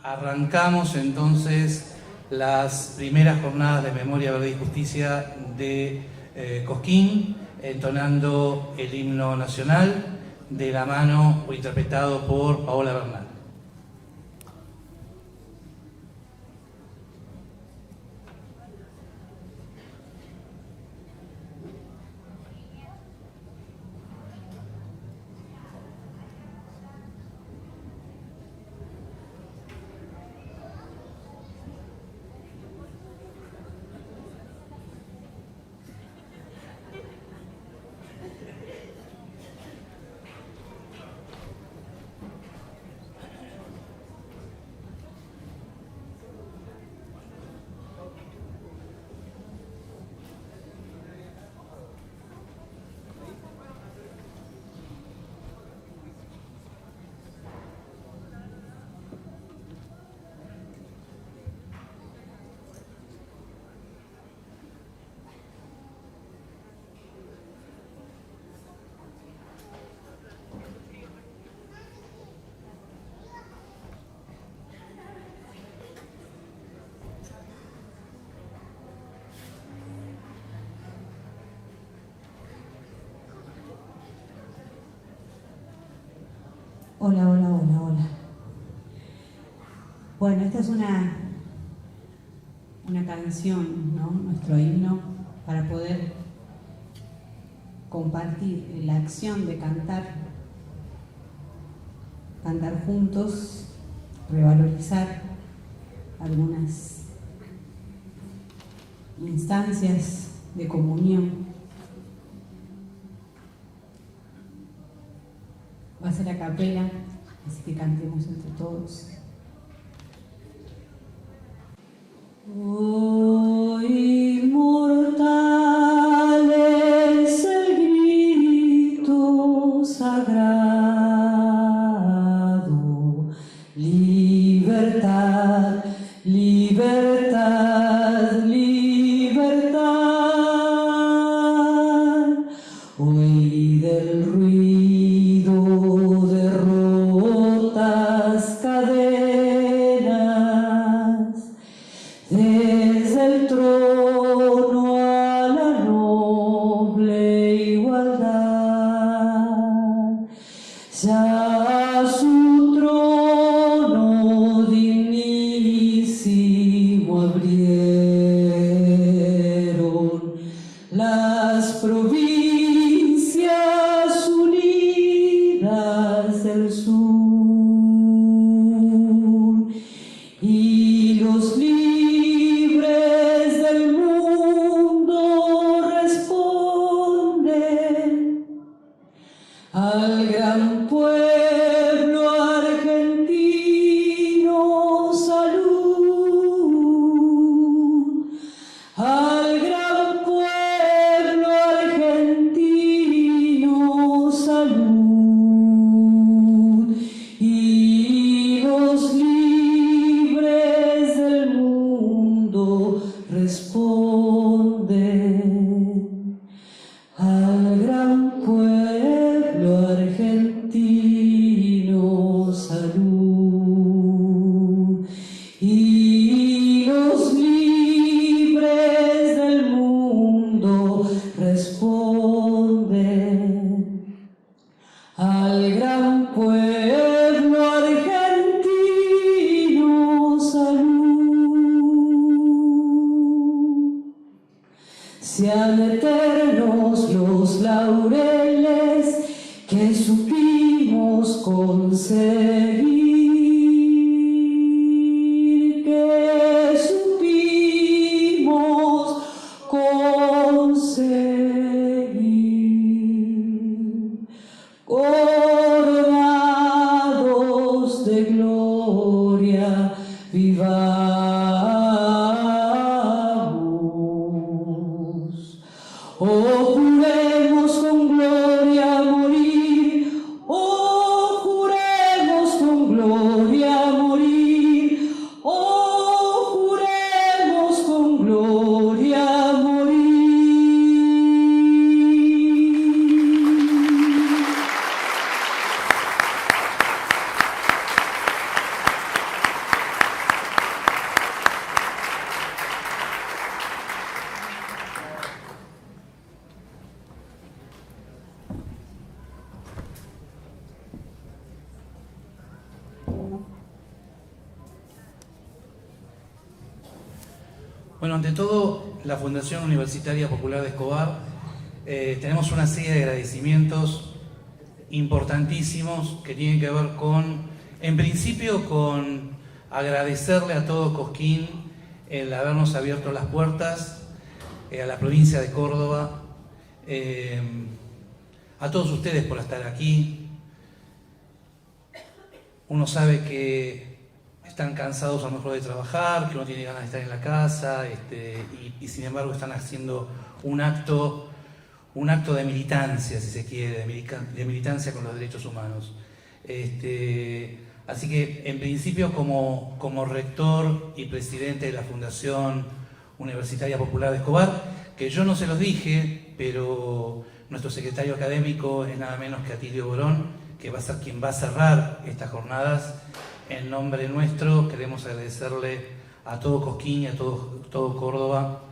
Arrancamos entonces las primeras jornadas de Memoria, Verdad y Justicia de Cosquín, entonando el himno nacional de la mano o interpretado por Paola Bernal. Hola, hola, hola, hola. Bueno, esta es una canción, ¿no? Nuestro himno, para poder compartir la acción de cantar juntos, revalorizar algunas instancias de comunión. Va a ser a capela, así que cantemos entre todos. Oh, inmortal es el grito sagrado, libertad, libertad, libertad. Hoy del ruido de rotas cadenas, desde el trono a la noble igualdad, ya su trono dignísimo abrieron las provincias unidas del sur, y los libres del mundo responden al gran pueblo argentino. Salud al gran pueblo argentino. Salud, y los libres del mundo responden al gran pueblo argentino. Salud, y los libres del mundo responden al gran pueblo argentino. Salud. Sean eternos los laureles que supimos conseguir, que supimos conseguir, coronados de gloria vivamos. Oh, juremos con gloria morir, oh, juremos con gloria morir, oh, juremos con gloria morir. Bueno, ante todo, la Fundación Universitaria Popular de Escobar, tenemos una serie de agradecimientos importantísimos que tienen que ver con, en principio, con agradecerle a todo Cosquín el habernos abierto las puertas, a la provincia de Córdoba, a todos ustedes por estar aquí. Uno sabe que están cansados a lo mejor de trabajar, que uno tiene ganas de estar en la casa, y sin embargo están haciendo un acto de militancia, si se quiere, de militancia con los derechos humanos. Así que, en principio, como rector y presidente de la Fundación Universitaria Popular de Escobar, que yo no se los dije, pero nuestro secretario académico es nada menos que Atilio Borón, que va a ser quien va a cerrar estas jornadas. En nombre nuestro queremos agradecerle a todo Cosquín y a todo Córdoba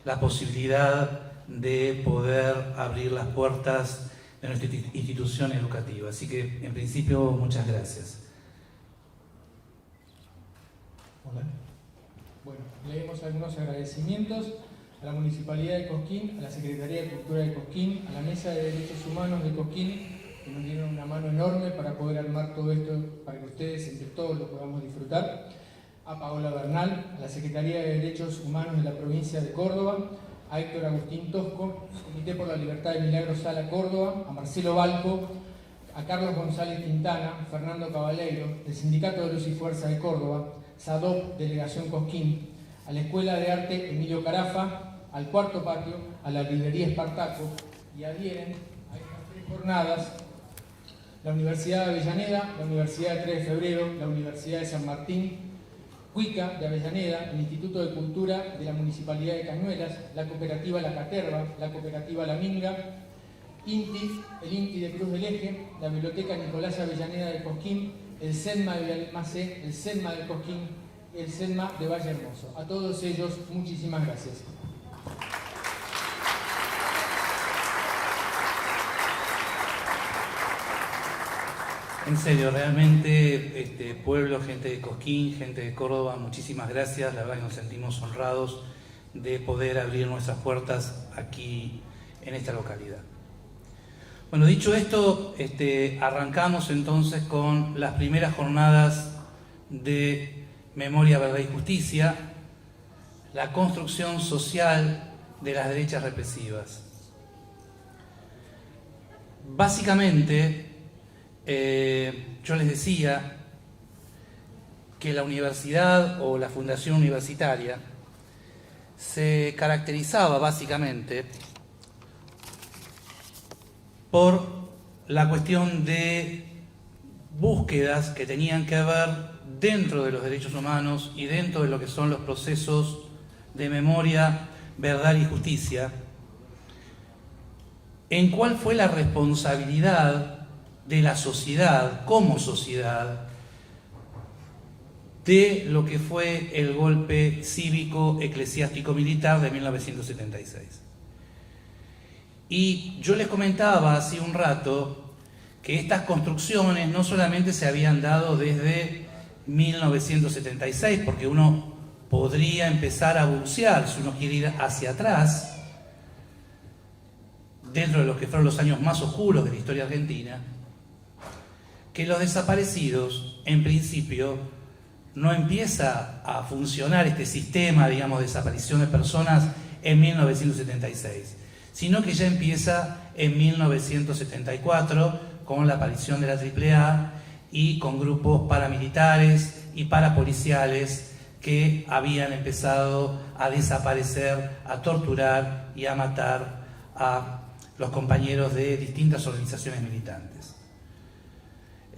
la posibilidad de poder abrir las puertas de nuestra institución educativa. Así que, en principio, muchas gracias. Hola. Bueno, leemos algunos agradecimientos a la Municipalidad de Cosquín, a la Secretaría de Cultura de Cosquín, a la Mesa de Derechos Humanos de Cosquín, que nos dieron una mano enorme para poder armar todo esto, para que ustedes entre todos lo podamos disfrutar, a Paola Bernal, a la Secretaría de Derechos Humanos de la provincia de Córdoba, a Héctor Agustín Tosco, Comité por la Libertad de Milagro Sala Córdoba, a Marcelo Balco, a Carlos González Quintana, Fernando Cabaleiro, del Sindicato de Luz y Fuerza de Córdoba, SADOP, Delegación Cosquín, a la Escuela de Arte Emilio Carafa, al Cuarto Patio, a la Librería Espartaco, y adhieren a estas 3 jornadas la Universidad de Avellaneda, la Universidad de 3 de Febrero, la Universidad de San Martín, Cuica de Avellaneda, el Instituto de Cultura de la Municipalidad de Cañuelas, la Cooperativa La Caterva, la Cooperativa La Minga, INTI, el INTI de Cruz del Eje, la Biblioteca Nicolás Avellaneda de Cosquín, el SEDMA de Almacé, el SEDMA de Cosquín, el SEDMA de Valle Hermoso. A todos ellos, muchísimas gracias. En serio, realmente, pueblo, gente de Cosquín, gente de Córdoba, muchísimas gracias. La verdad que nos sentimos honrados de poder abrir nuestras puertas aquí en esta localidad. Bueno, dicho esto, arrancamos entonces con las primeras jornadas de Memoria, Verdad y Justicia, la construcción social de las derechas represivas. Básicamente, yo les decía que la universidad o la fundación universitaria se caracterizaba básicamente por la cuestión de búsquedas que tenían que ver dentro de los derechos humanos y dentro de lo que son los procesos de memoria, verdad y justicia, en cuál fue la responsabilidad de la sociedad, como sociedad, de lo que fue el golpe cívico eclesiástico militar de 1976. Y yo les comentaba hace un rato que estas construcciones no solamente se habían dado desde 1976, porque uno podría empezar a bucear, si uno quiere ir hacia atrás, dentro de lo que fueron los años más oscuros de la historia argentina, que los desaparecidos, en principio, no empieza a funcionar este sistema, digamos, de desaparición de personas en 1976, sino que ya empieza en 1974 con la aparición de la AAA y con grupos paramilitares y parapoliciales que habían empezado a desaparecer, a torturar y a matar a los compañeros de distintas organizaciones militantes.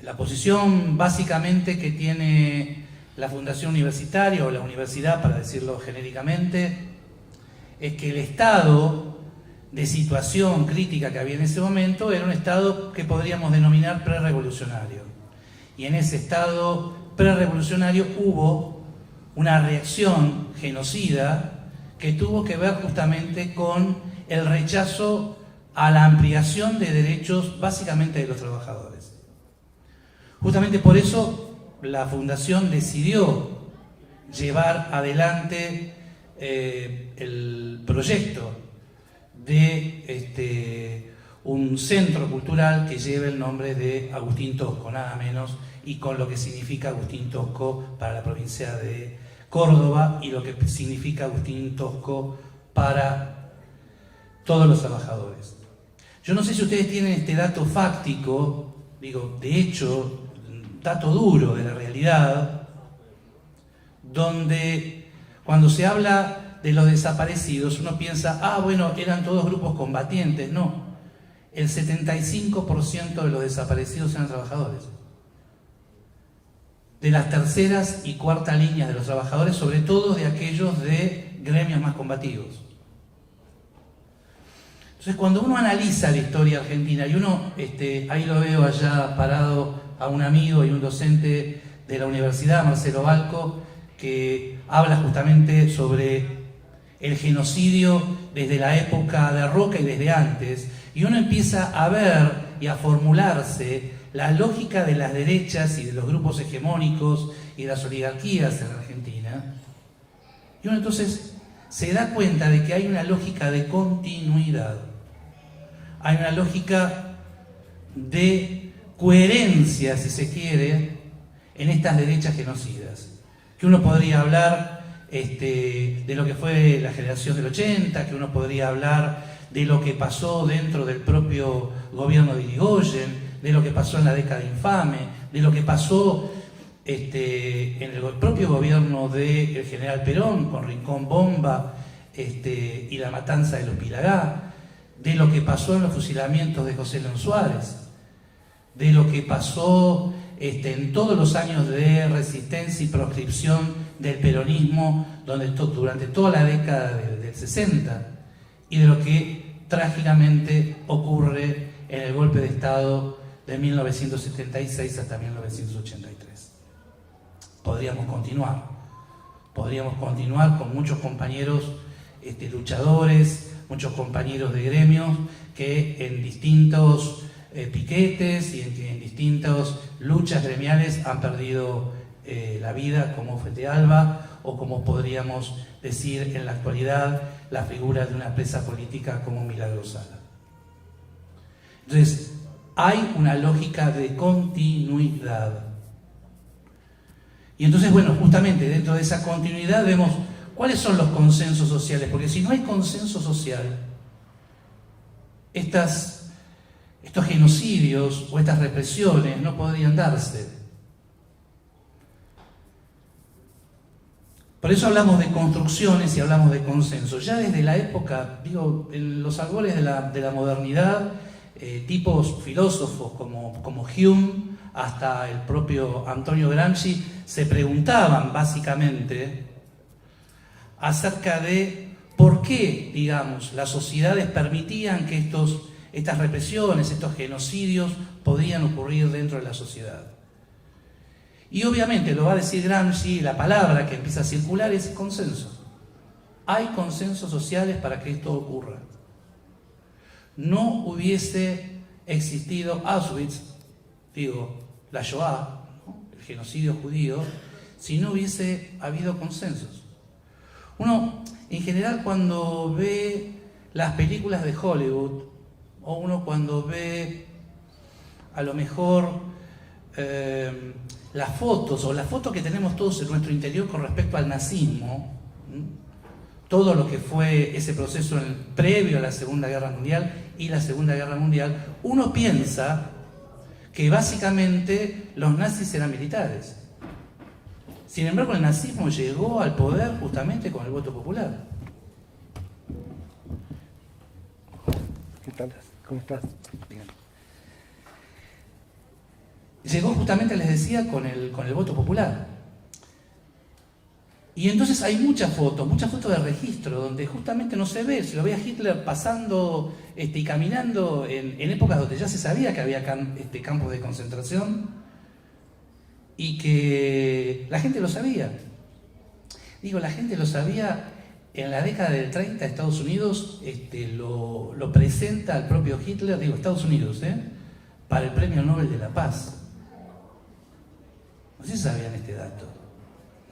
La posición básicamente que tiene la Fundación Universitaria o la universidad, para decirlo genéricamente, es que el estado de situación crítica que había en ese momento era un estado que podríamos denominar prerevolucionario. Y en ese estado prerevolucionario hubo una reacción genocida que tuvo que ver justamente con el rechazo a la ampliación de derechos básicamente de los trabajadores. Justamente por eso la Fundación decidió llevar adelante el proyecto de un centro cultural que lleve el nombre de Agustín Tosco, nada menos, y con lo que significa Agustín Tosco para la provincia de Córdoba y lo que significa Agustín Tosco para todos los trabajadores. Yo no sé si ustedes tienen este dato fáctico, digo, de hecho, dato duro de la realidad, donde cuando se habla de los desaparecidos uno piensa, ah, bueno, eran todos grupos combatientes. No, el 75% de los desaparecidos eran trabajadores. De las terceras y cuarta líneas de los trabajadores, sobre todo de aquellos de gremios más combativos. Entonces, cuando uno analiza la historia argentina, y uno, ahí lo veo allá parado a un amigo y un docente de la universidad, Marcelo Balco, que habla justamente sobre el genocidio desde la época de Roca y desde antes, y uno empieza a ver y a formularse la lógica de las derechas y de los grupos hegemónicos y de las oligarquías en Argentina, y uno entonces se da cuenta de que hay una lógica de continuidad, hay una lógica de coherencia, si se quiere, en estas derechas genocidas. Que uno podría hablar de lo que fue la generación del 80, que uno podría hablar de lo que pasó dentro del propio gobierno de Irigoyen, de lo que pasó en la década infame, de lo que pasó en el propio gobierno del general Perón, con Rincón Bomba y la matanza de los Pilagá, de lo que pasó en los fusilamientos de José León Suárez, de lo que pasó en todos los años de resistencia y proscripción del peronismo durante toda la década del 60, y de lo que trágicamente ocurre en el golpe de Estado de 1976 hasta 1983. Podríamos continuar con muchos compañeros luchadores, muchos compañeros de gremios que en distintos piquetes y en distintas luchas gremiales han perdido la vida, como Fete Alba, o como podríamos decir en la actualidad la figura de una presa política como Milagros Sala. Entonces, hay una lógica de continuidad. Y entonces, bueno, justamente dentro de esa continuidad vemos cuáles son los consensos sociales, porque si no hay consenso social, estos genocidios o estas represiones no podrían darse. Por eso hablamos de construcciones y hablamos de consenso. Ya desde la época, en los albores de la modernidad, tipos filósofos como Hume hasta el propio Antonio Gramsci se preguntaban básicamente acerca de por qué, las sociedades permitían que estas represiones, estos genocidios podían ocurrir dentro de la sociedad. Y obviamente lo va a decir Gramsci, la palabra que empieza a circular es consenso. Hay consensos sociales para que esto ocurra. No hubiese existido Auschwitz, la Shoah, ¿no?, el genocidio judío, si no hubiese habido consensos. Uno, en general, cuando ve las películas de Hollywood, o uno cuando ve, a lo mejor, las fotos, o las fotos que tenemos todos en nuestro interior con respecto al nazismo, todo lo que fue ese proceso previo a la Segunda Guerra Mundial y la Segunda Guerra Mundial, uno piensa que básicamente los nazis eran militares. Sin embargo, el nazismo llegó al poder justamente con el voto popular. ¿Qué tal? ¿Cómo estás? Bien. Llegó justamente, les decía, con el voto popular. Y entonces hay muchas fotos de registro, donde justamente no se ve, se lo ve a Hitler pasando y caminando en épocas donde ya se sabía que había campos de concentración y que la gente lo sabía. La gente lo sabía. En la década del 30 Estados Unidos lo presenta al propio Hitler, Estados Unidos, para el Premio Nobel de la Paz. No sé si sabían este dato,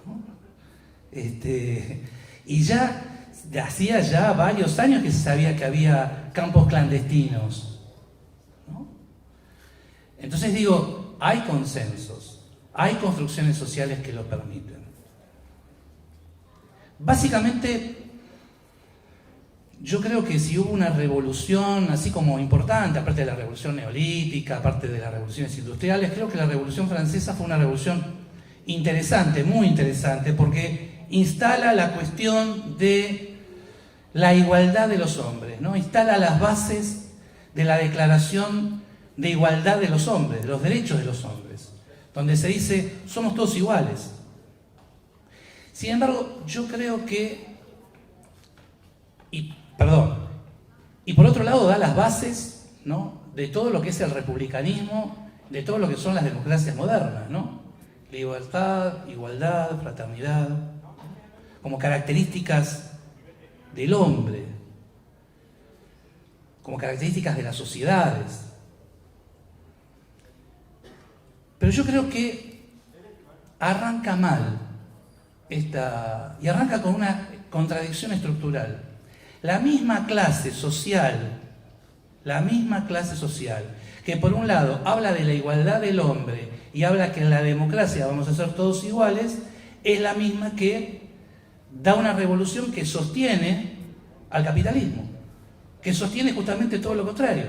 ¿no? Y ya hacía ya varios años que se sabía que había campos clandestinos, ¿no? Entonces digo, hay consensos, hay construcciones sociales que lo permiten. Básicamente, yo creo que si hubo una revolución así como importante, aparte de la revolución neolítica, aparte de las revoluciones industriales, creo que la Revolución Francesa fue una revolución interesante, muy interesante, porque instala la cuestión de la igualdad de los hombres, ¿no? Instala las bases de la Declaración de Igualdad de los Hombres, de los derechos de los hombres, donde se dice, somos todos iguales. Sin embargo, yo creo que, y por otro lado da las bases, ¿no?, de todo lo que es el republicanismo, de todo lo que son las democracias modernas, ¿no? Libertad, igualdad, fraternidad, como características del hombre, como características de las sociedades. Pero yo creo que arranca mal y arranca con una contradicción estructural. La misma clase social, que por un lado habla de la igualdad del hombre y habla que en la democracia vamos a ser todos iguales, es la misma que da una revolución que sostiene al capitalismo, que sostiene justamente todo lo contrario,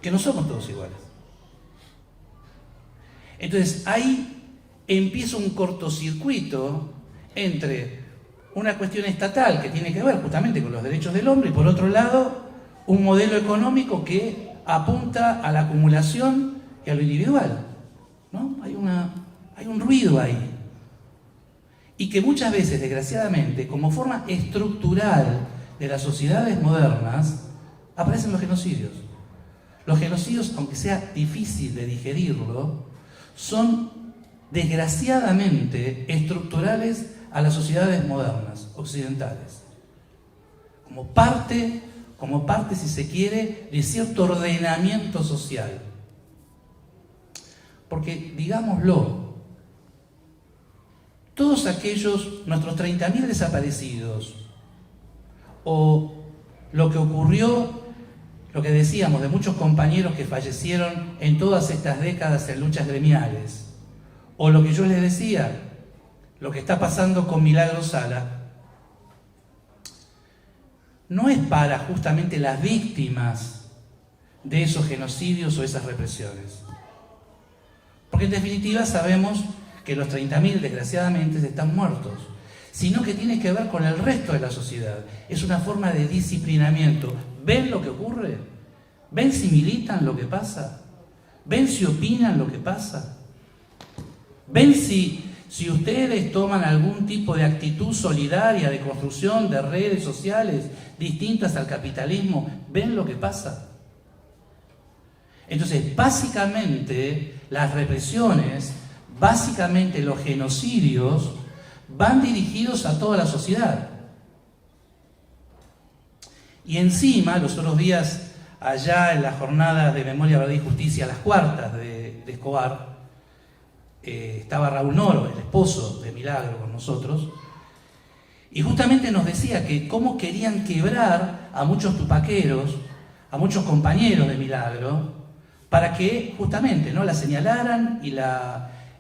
que no somos todos iguales. Entonces ahí empieza un cortocircuito entre una cuestión estatal que tiene que ver justamente con los derechos del hombre y por otro lado un modelo económico que apunta a la acumulación y a lo individual, ¿no? Hay un ruido ahí. Y que muchas veces, desgraciadamente, como forma estructural de las sociedades modernas, aparecen los genocidios. Los genocidios, aunque sea difícil de digerirlo, son desgraciadamente estructurales a las sociedades modernas, occidentales. Como parte, si se quiere, de cierto ordenamiento social. Porque, digámoslo, todos aquellos, nuestros 30.000 desaparecidos, o lo que ocurrió, lo que decíamos de muchos compañeros que fallecieron en todas estas décadas en luchas gremiales, o lo que yo les decía, lo que está pasando con Milagro Sala, no es para justamente las víctimas de esos genocidios o esas represiones. Porque en definitiva sabemos que los 30.000 desgraciadamente están muertos, sino que tiene que ver con el resto de la sociedad. Es una forma de disciplinamiento. ¿Ven lo que ocurre? ¿Ven si militan lo que pasa? ¿Ven si opinan lo que pasa? ¿Ven si ustedes toman algún tipo de actitud solidaria de construcción de redes sociales distintas al capitalismo? ¿Ven lo que pasa? Entonces, básicamente, las represiones, básicamente los genocidios, van dirigidos a toda la sociedad. Y encima, los otros días, allá en las jornadas de Memoria, Verdad y Justicia, las cuartas de Escobar, estaba Raúl Noro, el esposo de Milagro, con nosotros, y justamente nos decía que cómo querían quebrar a muchos tupaqueros, a muchos compañeros de Milagro, para que justamente no la señalaran y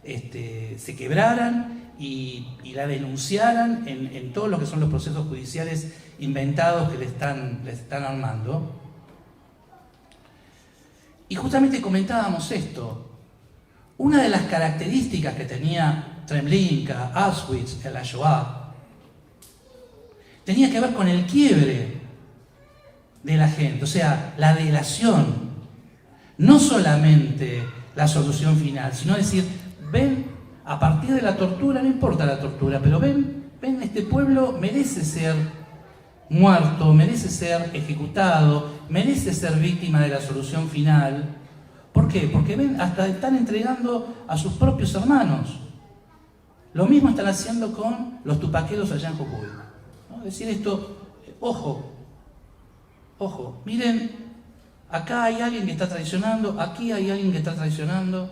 se quebraran y la denunciaran en todo lo que son los procesos judiciales inventados que les están armando. Y justamente comentábamos esto. Una de las características que tenía Treblinka, Auschwitz en la Shoah, tenía que ver con el quiebre de la gente, o sea, la delación. No solamente la solución final, sino decir, ven, a partir de la tortura, no importa la tortura, pero ven, este pueblo merece ser muerto, merece ser ejecutado, merece ser víctima de la solución final. ¿Por qué? Porque ven, hasta están entregando a sus propios hermanos. Lo mismo están haciendo con los tupaqueros allá en Jujuy, ¿no? Decir esto, ojo, miren, acá hay alguien que está traicionando, aquí hay alguien que está traicionando.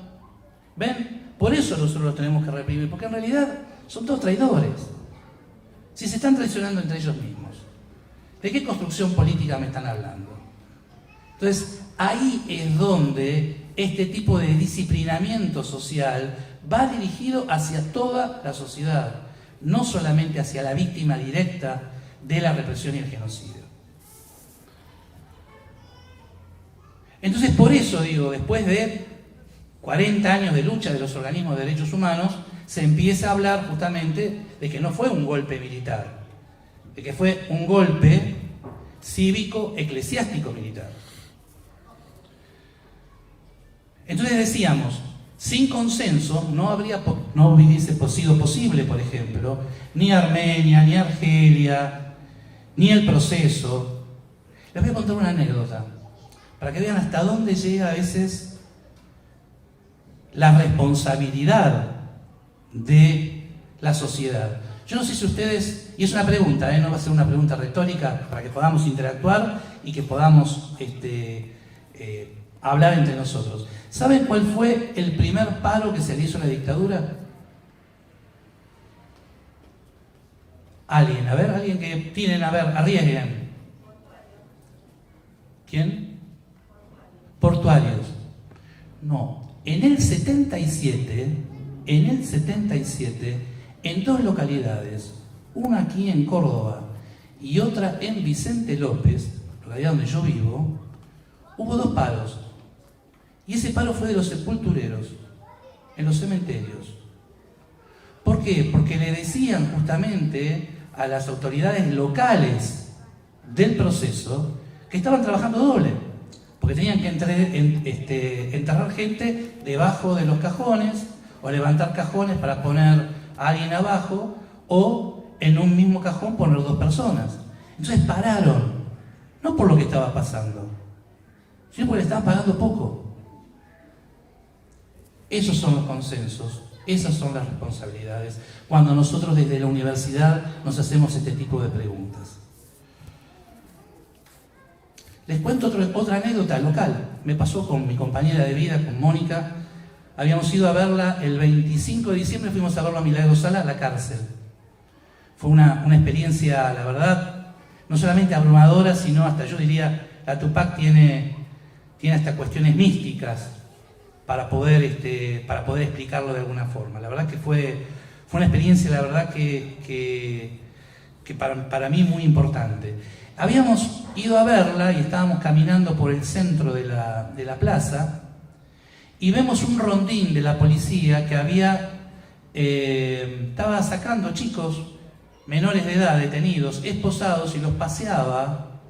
¿Ven? Por eso nosotros los tenemos que reprimir, porque en realidad son todos traidores. Si se están traicionando entre ellos mismos, ¿de qué construcción política me están hablando? Entonces, ahí es donde este tipo de disciplinamiento social va dirigido hacia toda la sociedad, no solamente hacia la víctima directa de la represión y el genocidio. Entonces, por eso digo, después de 40 años de lucha de los organismos de derechos humanos, se empieza a hablar justamente de que no fue un golpe militar, de que fue un golpe cívico, eclesiástico-militar. Entonces decíamos, sin consenso no hubiese sido posible, por ejemplo, ni Armenia, ni Argelia, ni el proceso. Les voy a contar una anécdota, para que vean hasta dónde llega a veces la responsabilidad de la sociedad. Yo no sé si ustedes, y es una pregunta, no va a ser una pregunta retórica, para que podamos interactuar y que podamos hablar entre nosotros. ¿Saben cuál fue el primer paro que se le hizo a la dictadura? Alguien que tienen, arriesguen. ¿Quién? Portuarios. No, en el 77, en dos localidades, una aquí en Córdoba y otra en Vicente López, localidad donde yo vivo, hubo dos paros. Y ese paro fue de los sepultureros, en los cementerios. ¿Por qué? Porque le decían justamente a las autoridades locales del proceso que estaban trabajando doble, porque tenían que enterrar gente debajo de los cajones, o levantar cajones para poner a alguien abajo, o en un mismo cajón poner dos personas. Entonces pararon, no por lo que estaba pasando, sino porque le estaban pagando poco. Esos son los consensos, esas son las responsabilidades, cuando nosotros desde la universidad nos hacemos este tipo de preguntas. Les cuento otra anécdota local. Me pasó con mi compañera de vida, con Mónica. Habíamos ido a verla el 25 de diciembre, fuimos a verla a Milagro Sala, a la cárcel. Fue una experiencia, la verdad, no solamente abrumadora, sino hasta, yo diría, la Tupac tiene hasta cuestiones místicas para poder explicarlo de alguna forma. La verdad que fue una experiencia, la verdad que para mí muy importante. Habíamos ido a verla y estábamos caminando por el centro de la plaza y vemos un rondín de la policía que estaba sacando chicos menores de edad detenidos, esposados, y los paseaba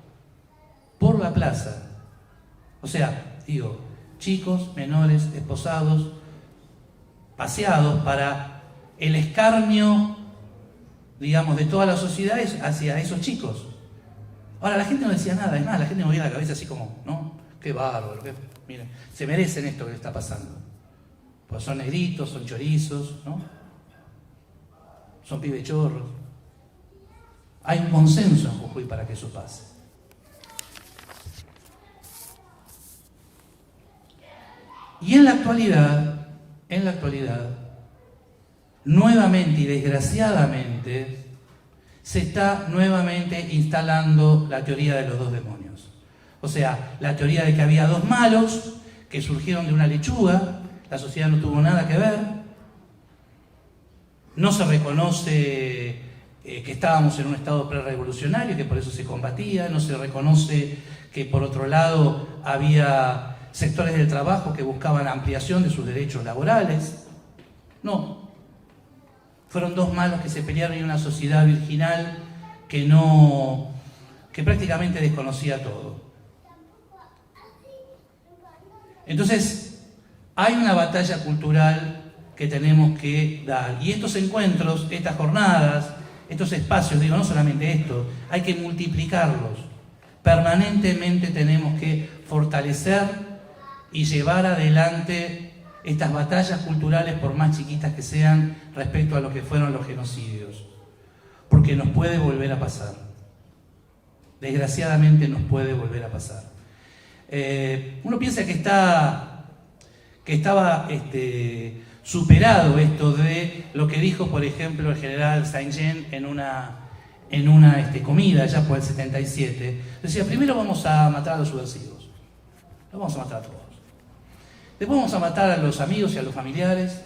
por la plaza. O sea, digo, chicos menores esposados, paseados para el escarnio, digamos, de toda la sociedad hacia esos chicos. Ahora, la gente no decía nada, es más, la gente movía la cabeza así como, ¿no? Qué bárbaro, miren, se merecen esto que le está pasando. Pues son negritos, son chorizos, ¿no? Son pibechorros. Hay un consenso en Jujuy para que eso pase. Y en la actualidad, nuevamente y desgraciadamente, se está nuevamente instalando la teoría de los dos demonios. O sea, la teoría de que había dos malos que surgieron de una lechuga, la sociedad no tuvo nada que ver, no se reconoce que estábamos en un estado prerevolucionario, que por eso se combatía, no se reconoce que por otro lado había sectores del trabajo que buscaban ampliación de sus derechos laborales. No. Fueron dos malos que se pelearon en una sociedad virginal que prácticamente desconocía todo. Entonces, hay una batalla cultural que tenemos que dar. Y estos encuentros, estas jornadas, estos espacios, digo, no solamente esto, hay que multiplicarlos. Permanentemente tenemos que fortalecer y llevar adelante estas batallas culturales, por más chiquitas que sean, respecto a lo que fueron los genocidios. Porque nos puede volver a pasar. Desgraciadamente nos puede volver a pasar. Uno piensa que estaba superado esto de lo que dijo, por ejemplo, el general Saint-Jean en en una comida ya por el 77, decía, primero vamos a matar a los subversivos, los vamos a matar a todos. Después vamos a matar a los amigos y a los familiares.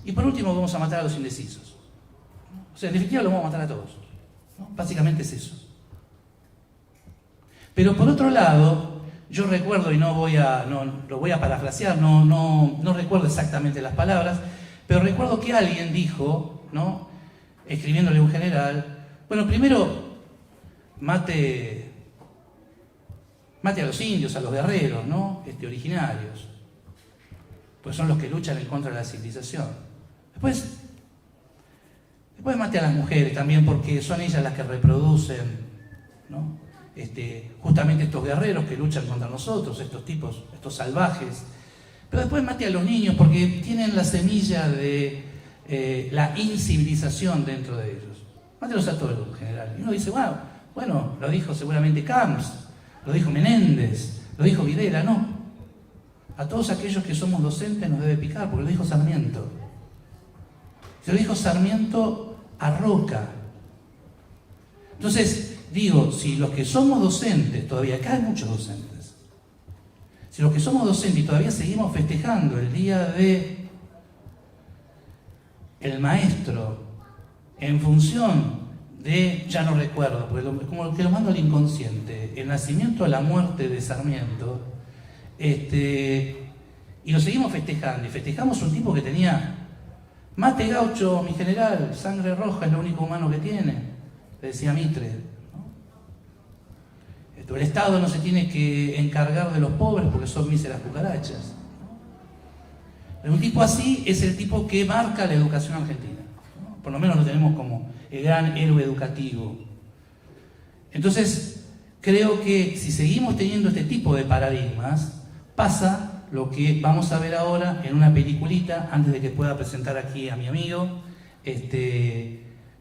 Y por último vamos a matar a los indecisos. O sea, en definitiva los vamos a matar a todos, ¿no? Básicamente es eso. Pero por otro lado, yo recuerdo, y lo voy a parafrasear, no recuerdo exactamente las palabras, pero recuerdo que alguien dijo, ¿no?, escribiéndole a un general, bueno, primero mate a los indios, a los guerreros, ¿no?, originarios, pues son los que luchan en contra de la civilización. Después mate a las mujeres también, porque son ellas las que reproducen, ¿no?, justamente estos guerreros que luchan contra nosotros, estos tipos, estos salvajes. Pero después mate a los niños, porque tienen la semilla de la incivilización dentro de ellos. Mátelos a todos en general. Y uno dice, wow, bueno, lo dijo seguramente Camps, lo dijo Menéndez, lo dijo Videla. No, a todos aquellos que somos docentes nos debe picar, porque lo dijo Sarmiento. Se lo dijo Sarmiento a Roca. Entonces, digo, si los que somos docentes, todavía acá hay muchos docentes, si los que somos docentes y todavía seguimos festejando el día de el maestro en función de, ya no recuerdo, porque como que lo mando al inconsciente, el nacimiento o la muerte de Sarmiento, y lo seguimos festejando, y festejamos un tipo que tenía, mate gaucho, mi general, sangre roja es lo único humano que tiene, le decía Mitre, ¿no? El Estado no se tiene que encargar de los pobres porque son míseras cucarachas. Un tipo así es el tipo que marca la educación argentina, ¿no? Por lo menos lo tenemos como el gran héroe educativo. Entonces, creo que si seguimos teniendo este tipo de paradigmas, pasa lo que vamos a ver ahora en una peliculita, antes de que pueda presentar aquí a mi amigo,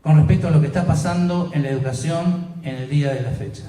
con respecto a lo que está pasando en la educación en el día de la fecha.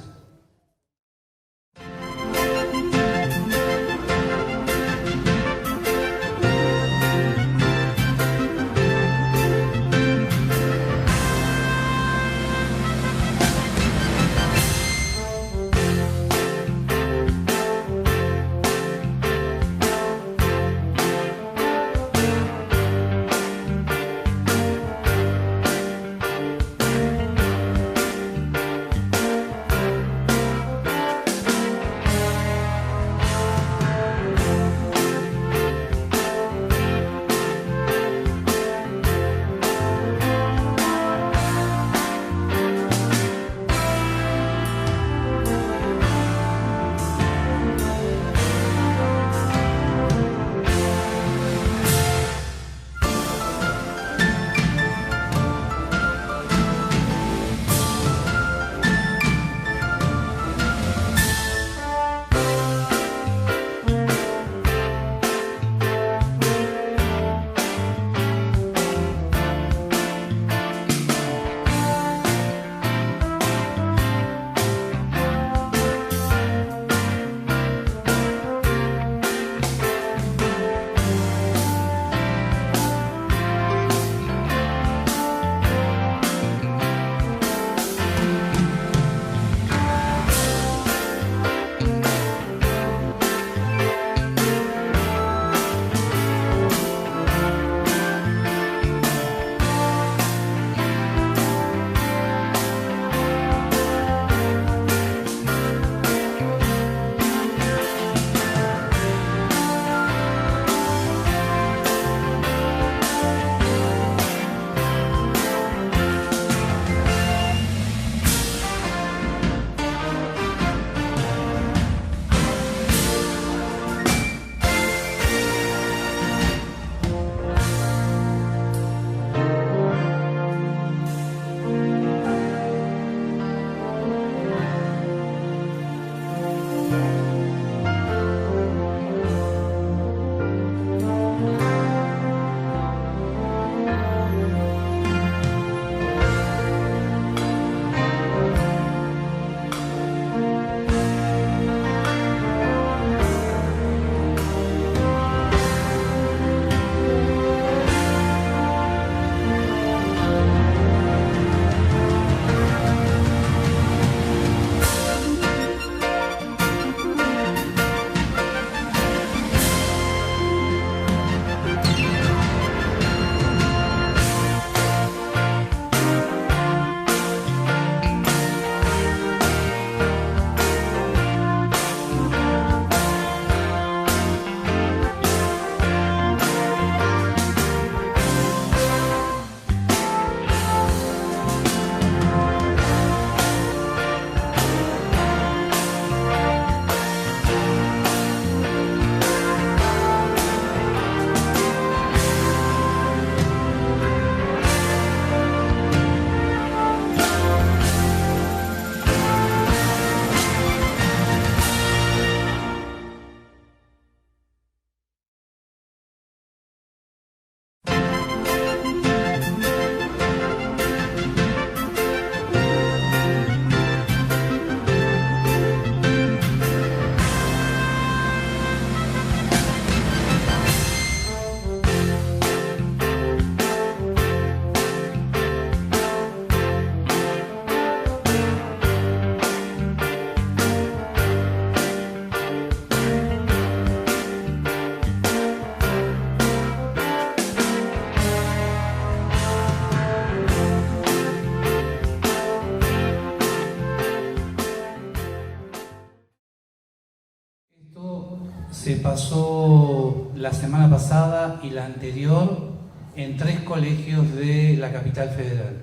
se pasó la semana pasada y la anterior en 3 colegios de la capital federal.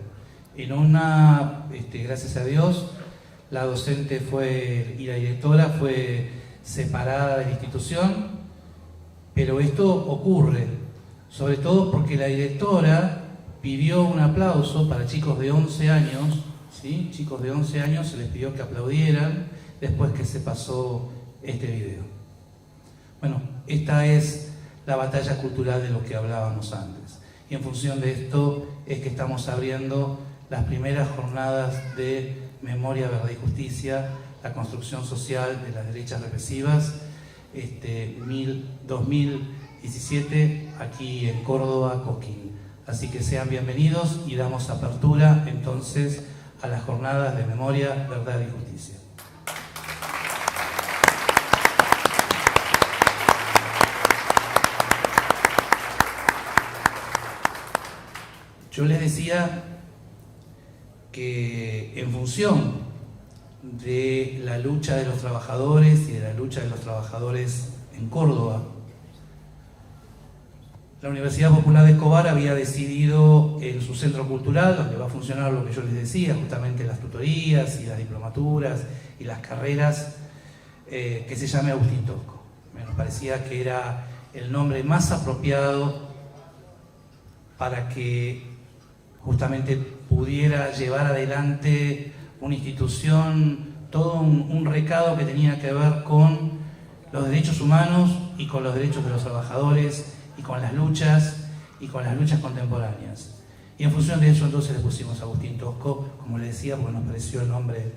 En una, gracias a Dios, la docente y la directora fue separada de la institución, pero esto ocurre, sobre todo porque la directora pidió un aplauso para chicos de 11 años, ¿sí? Chicos de 11 años se les pidió que aplaudieran después que se pasó este video. Bueno, esta es la batalla cultural de lo que hablábamos antes. Y en función de esto es que estamos abriendo las primeras jornadas de Memoria, Verdad y Justicia, la construcción social de las derechas represivas, 2017, aquí en Córdoba, Cosquín. Así que sean bienvenidos y damos apertura entonces a las jornadas de Memoria, Verdad y Justicia. Yo les decía que en función de la lucha de los trabajadores y de la lucha de los trabajadores en Córdoba, la Universidad Popular de Escobar había decidido en su centro cultural, donde va a funcionar lo que yo les decía, justamente las tutorías y las diplomaturas y las carreras, que se llame Agustín Tosco. Me parecía que era el nombre más apropiado para que justamente pudiera llevar adelante una institución, todo un recado que tenía que ver con los derechos humanos y con los derechos de los trabajadores y con las luchas contemporáneas. Y en función de eso entonces le pusimos Agustín Tosco, como le decía, porque nos pareció el nombre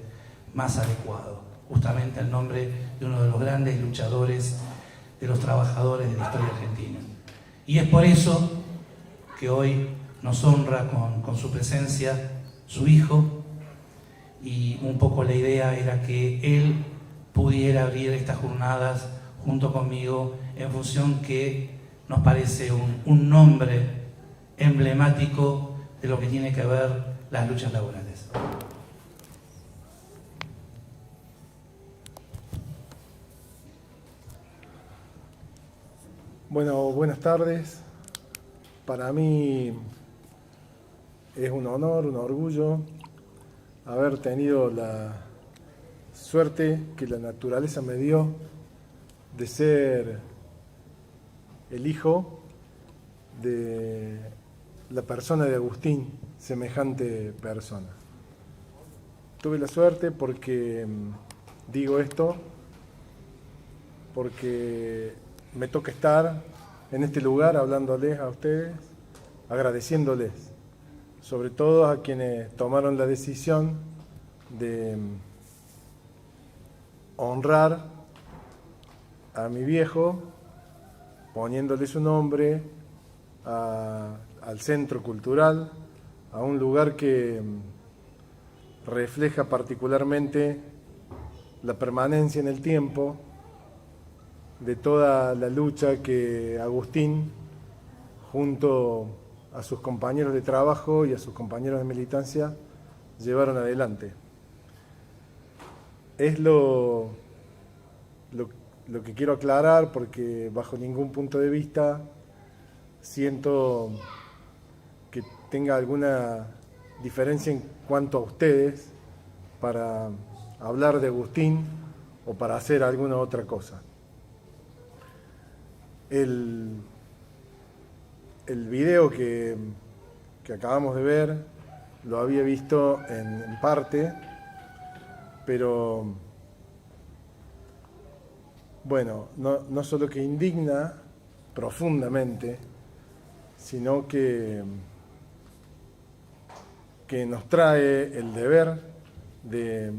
más adecuado, justamente el nombre de uno de los grandes luchadores de los trabajadores de la historia argentina. Y es por eso que hoy nos honra con su presencia su hijo, y un poco la idea era que él pudiera abrir estas jornadas junto conmigo, en función que nos parece un nombre emblemático de lo que tiene que ver las luchas laborales. Bueno, buenas tardes. Para mí es un honor, un orgullo haber tenido la suerte que la naturaleza me dio de ser el hijo de la persona de Agustín, semejante persona. Tuve la suerte porque, digo esto, porque me toca estar en este lugar hablándoles a ustedes, agradeciéndoles, sobre todo a quienes tomaron la decisión de honrar a mi viejo, poniéndole su nombre al centro cultural, a un lugar que refleja particularmente la permanencia en el tiempo de toda la lucha que Agustín, junto a sus compañeros de trabajo y a sus compañeros de militancia, llevaron adelante. Es lo que quiero aclarar, porque bajo ningún punto de vista siento que tenga alguna diferencia en cuanto a ustedes para hablar de Agustín o para hacer alguna otra cosa. El video que acabamos de ver lo había visto en parte, pero bueno, no solo que indigna profundamente, sino que nos trae el deber de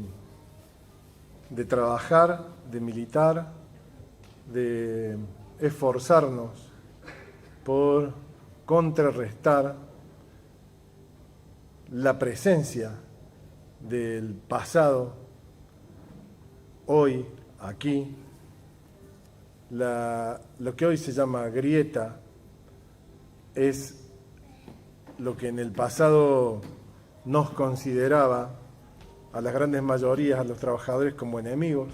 trabajar, de militar, de esforzarnos por contrarrestar la presencia del pasado hoy, aquí, lo que hoy se llama grieta es lo que en el pasado nos consideraba a las grandes mayorías, a los trabajadores, como enemigos.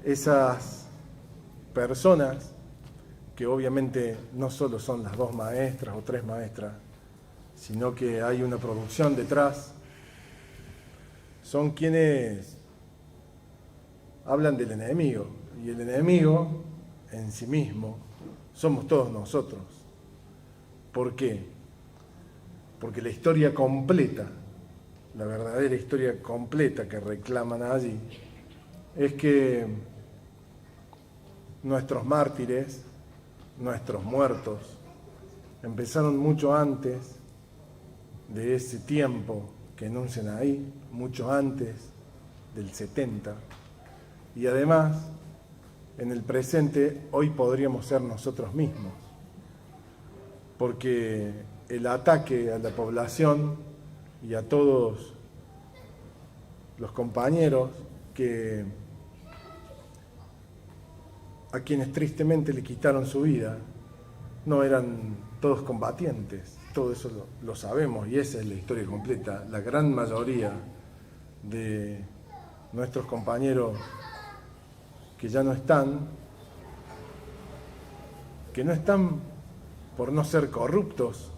esas personas, que obviamente no solo son las 2 maestras o 3 maestras, sino que hay una producción detrás, son quienes hablan del enemigo, y el enemigo en sí mismo somos todos nosotros. ¿Por qué? Porque la historia completa, la verdadera historia completa que reclaman allí, es que nuestros mártires, nuestros muertos, empezaron mucho antes de ese tiempo que enuncian ahí, mucho antes del 70, y además, en el presente, hoy podríamos ser nosotros mismos, porque el ataque a la población y a todos los compañeros a quienes tristemente le quitaron su vida, no eran todos combatientes, todo eso lo sabemos y esa es la historia completa. La gran mayoría de nuestros compañeros que ya no están, que no están por no ser corruptos,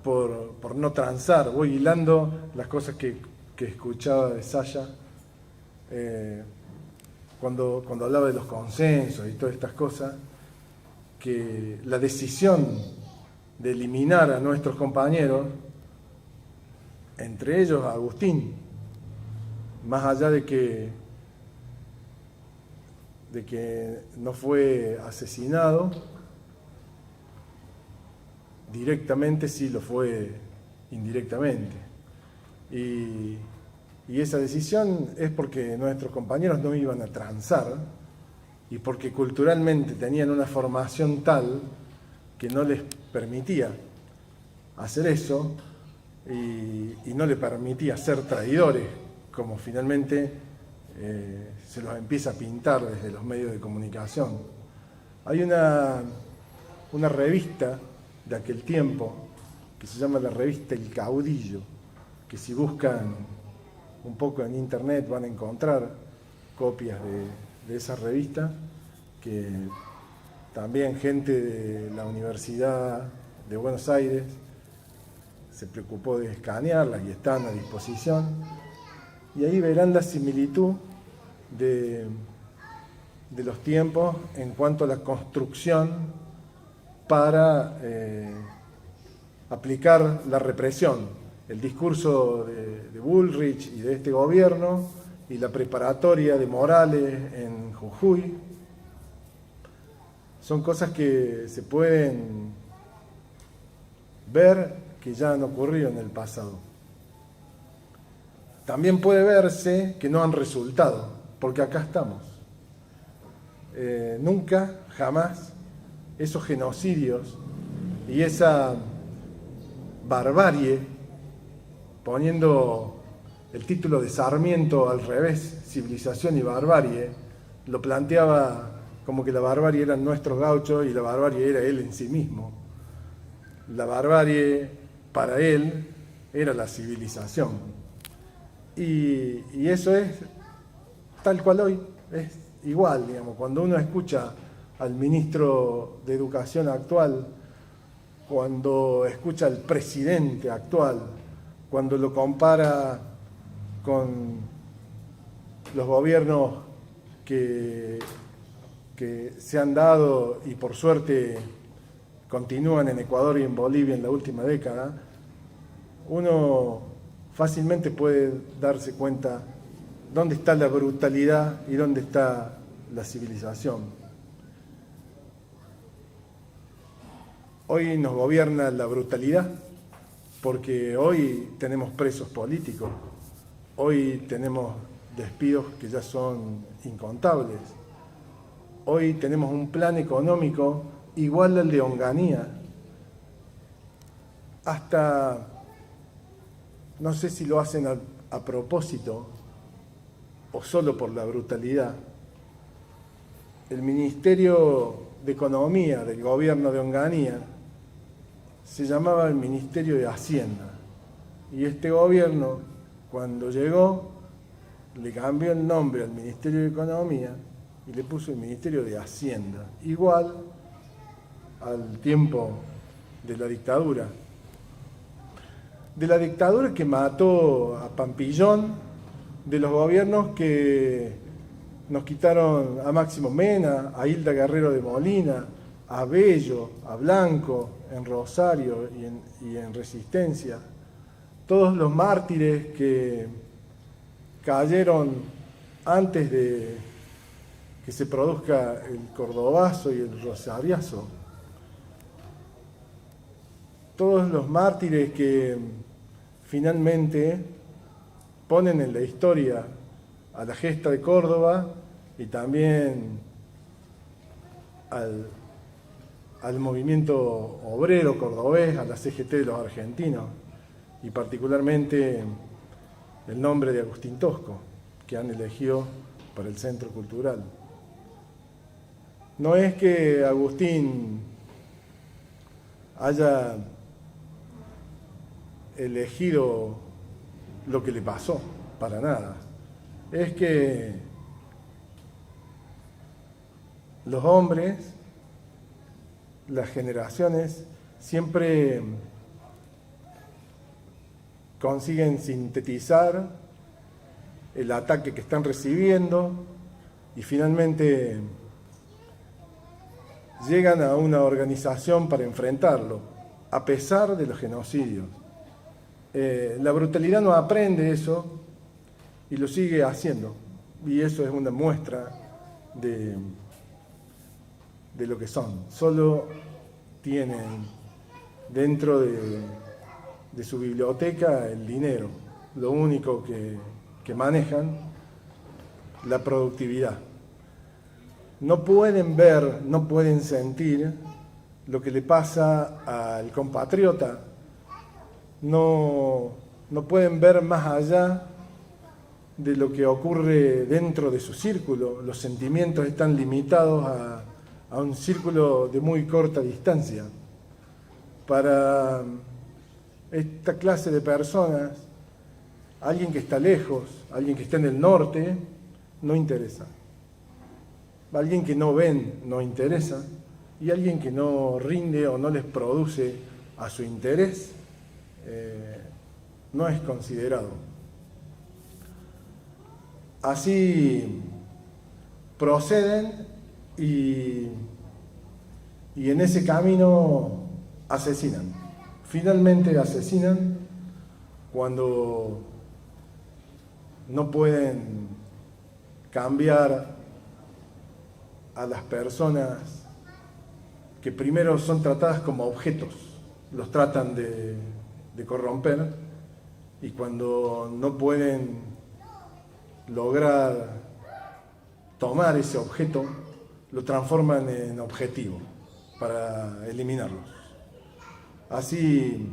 por no transar. Voy hilando las cosas que escuchaba de Saya cuando hablaba de los consensos y todas estas cosas, que la decisión de eliminar a nuestros compañeros, entre ellos a Agustín, más allá de que no fue asesinado, directamente sí lo fue indirectamente. Y esa decisión es porque nuestros compañeros no iban a transar y porque culturalmente tenían una formación tal que no les permitía hacer eso y no les permitía ser traidores, como finalmente se los empieza a pintar desde los medios de comunicación. Hay una revista de aquel tiempo que se llama la revista El Caudillo, que si buscan un poco en internet van a encontrar copias de esa revista, que también gente de la Universidad de Buenos Aires se preocupó de escanearlas y están a disposición, y ahí verán la similitud de los tiempos en cuanto a la construcción para aplicar la represión. El discurso de Bullrich y de este gobierno y la preparatoria de Morales en Jujuy son cosas que se pueden ver que ya han ocurrido en el pasado. También puede verse que no han resultado, porque acá estamos. Nunca, jamás, esos genocidios y esa barbarie, poniendo el título de Sarmiento al revés, Civilización y Barbarie, lo planteaba como que la barbarie eran nuestros gauchos y la barbarie era él en sí mismo. La barbarie para él era la civilización. Y eso es tal cual hoy, es igual, digamos, cuando uno escucha al ministro de Educación actual, cuando escucha al presidente actual, cuando lo compara con los gobiernos que se han dado y por suerte continúan en Ecuador y en Bolivia en la última década, uno fácilmente puede darse cuenta dónde está la brutalidad y dónde está la civilización. Hoy nos gobierna la brutalidad porque hoy tenemos presos políticos, hoy tenemos despidos que ya son incontables, hoy tenemos un plan económico igual al de Onganía, hasta, no sé si lo hacen a propósito o solo por la brutalidad, el Ministerio de Economía del gobierno de Onganía se llamaba el Ministerio de Hacienda. Y este gobierno, cuando llegó, le cambió el nombre al Ministerio de Economía y le puso el Ministerio de Hacienda, igual al tiempo de la dictadura. De la dictadura que mató a Pampillón, de los gobiernos que nos quitaron a Máximo Mena, a Hilda Guerrero de Molina, a Bello, a Blanco, en Rosario y en Resistencia. Todos los mártires que cayeron antes de que se produzca el cordobazo y el rosariazo. Todos los mártires que finalmente ponen en la historia a la gesta de Córdoba y también al movimiento obrero cordobés, a la CGT de los argentinos, y particularmente el nombre de Agustín Tosco, que han elegido para el Centro Cultural. No es que Agustín haya elegido lo que le pasó, para nada. Es que los hombres, las generaciones, siempre consiguen sintetizar el ataque que están recibiendo y finalmente llegan a una organización para enfrentarlo, a pesar de los genocidios. La brutalidad no aprende eso y lo sigue haciendo, y eso es una muestra de lo que son. Solo tienen dentro de su biblioteca el dinero, lo único que manejan, la productividad. No pueden ver, no pueden sentir lo que le pasa al compatriota, no pueden ver más allá de lo que ocurre dentro de su círculo. Los sentimientos están limitados a un círculo de muy corta distancia. Para esta clase de personas, alguien que está lejos, alguien que está en el norte, no interesa. Alguien que no ven no interesa, y alguien que no rinde o no les produce a su interés no es considerado. Así proceden y en ese camino asesinan. Finalmente asesinan cuando no pueden cambiar a las personas que primero son tratadas como objetos, los tratan de corromper, y cuando no pueden lograr tomar ese objeto, lo transforman en objetivo para eliminarlos. Así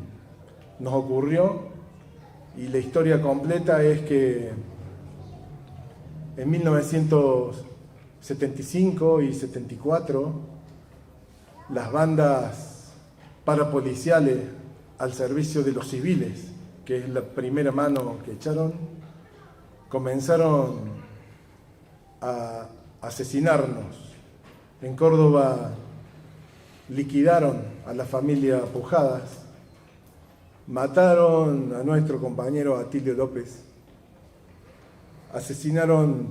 nos ocurrió, y la historia completa es que en 1975 y 74 las bandas parapoliciales al servicio de los civiles, que es la primera mano que echaron, comenzaron a asesinarnos. En Córdoba liquidaron a la familia Pujadas, mataron a nuestro compañero Atilio López, asesinaron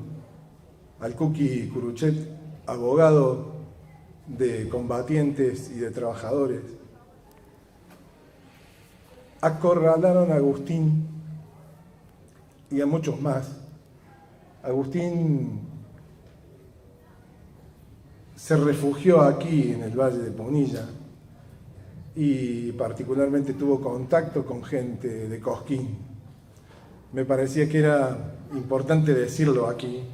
al Cuqui Curuchet, abogado de combatientes y de trabajadores. Acorralaron a Agustín y a muchos más. Agustín se refugió aquí en el Valle de Punilla y particularmente tuvo contacto con gente de Cosquín. Me parecía que era importante decirlo aquí.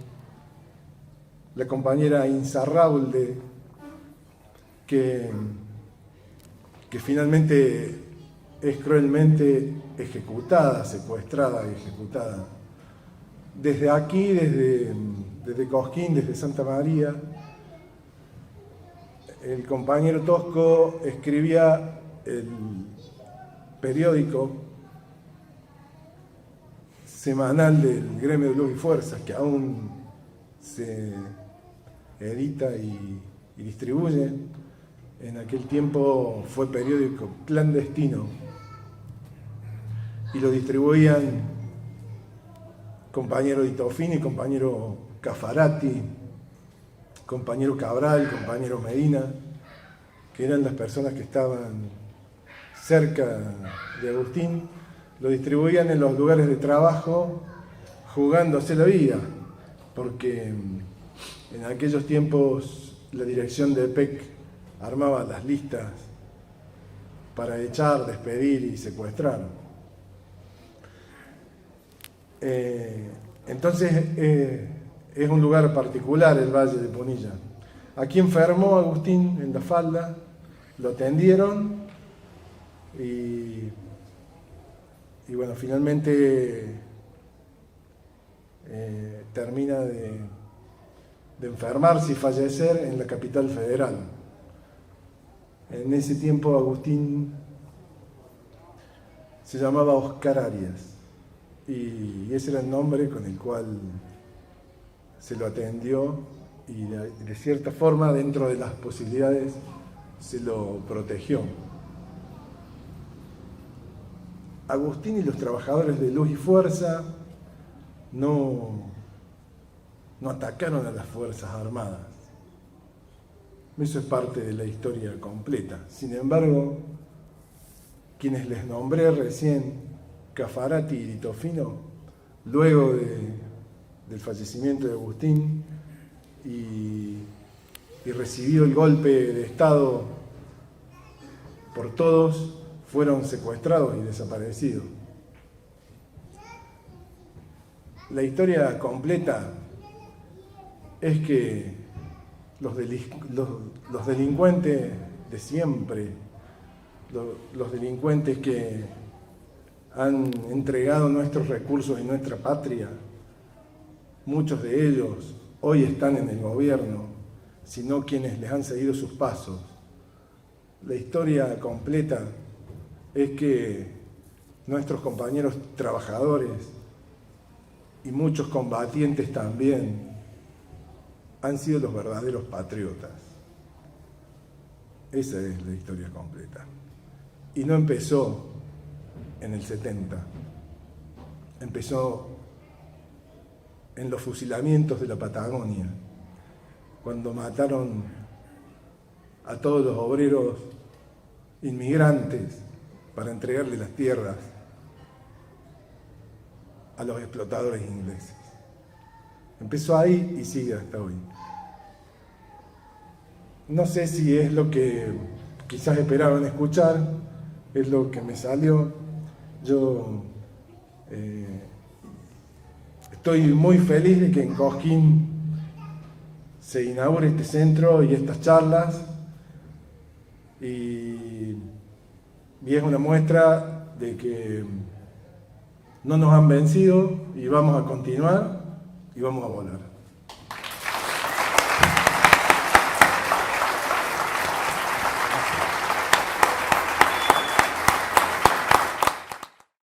La compañera Insaurralde, que finalmente es cruelmente ejecutada, secuestrada y ejecutada. Desde aquí, desde Cosquín, desde Santa María, el compañero Tosco escribía el periódico semanal del Gremio de Luz y Fuerza, que aún se edita y distribuye. En aquel tiempo fue periódico clandestino y lo distribuían compañero Di Tofini, compañero Caffarati, compañero Cabral, compañero Medina, que eran las personas que estaban cerca de Agustín. Lo distribuían en los lugares de trabajo jugándose la vida, porque en aquellos tiempos la dirección de EPEC armaba las listas para echar, despedir y secuestrar. Entonces es un lugar particular el Valle de Punilla. Aquí enfermó Agustín en la falda, lo atendieron y bueno, finalmente termina de enfermarse y fallecer en la capital federal. En ese tiempo Agustín se llamaba Oscar Arias y ese era el nombre con el cual se lo atendió y de cierta forma, dentro de las posibilidades, se lo protegió. Agustín y los trabajadores de Luz y Fuerza no atacaron a las Fuerzas Armadas. Eso es parte de la historia completa. Sin embargo, quienes les nombré recién, Caffarati y Di Tofino, luego del fallecimiento de Agustín y recibido el golpe de Estado por todos, fueron secuestrados y desaparecidos. La historia completa es que los delincuentes de siempre, los delincuentes que han entregado nuestros recursos y nuestra patria, muchos de ellos hoy están en el gobierno, sino quienes les han seguido sus pasos. La historia completa es que nuestros compañeros trabajadores y muchos combatientes también han sido los verdaderos patriotas. Esa es la historia completa. Y no empezó en el 70, empezó en los fusilamientos de la Patagonia, cuando mataron a todos los obreros inmigrantes para entregarle las tierras a los explotadores ingleses. Empezó ahí y sigue hasta hoy. No sé si es lo que quizás esperaban escuchar, es lo que me salió. Yo estoy muy feliz de que en Cosquín se inaugure este centro y estas charlas, y es una muestra de que no nos han vencido y vamos a continuar y vamos a volar.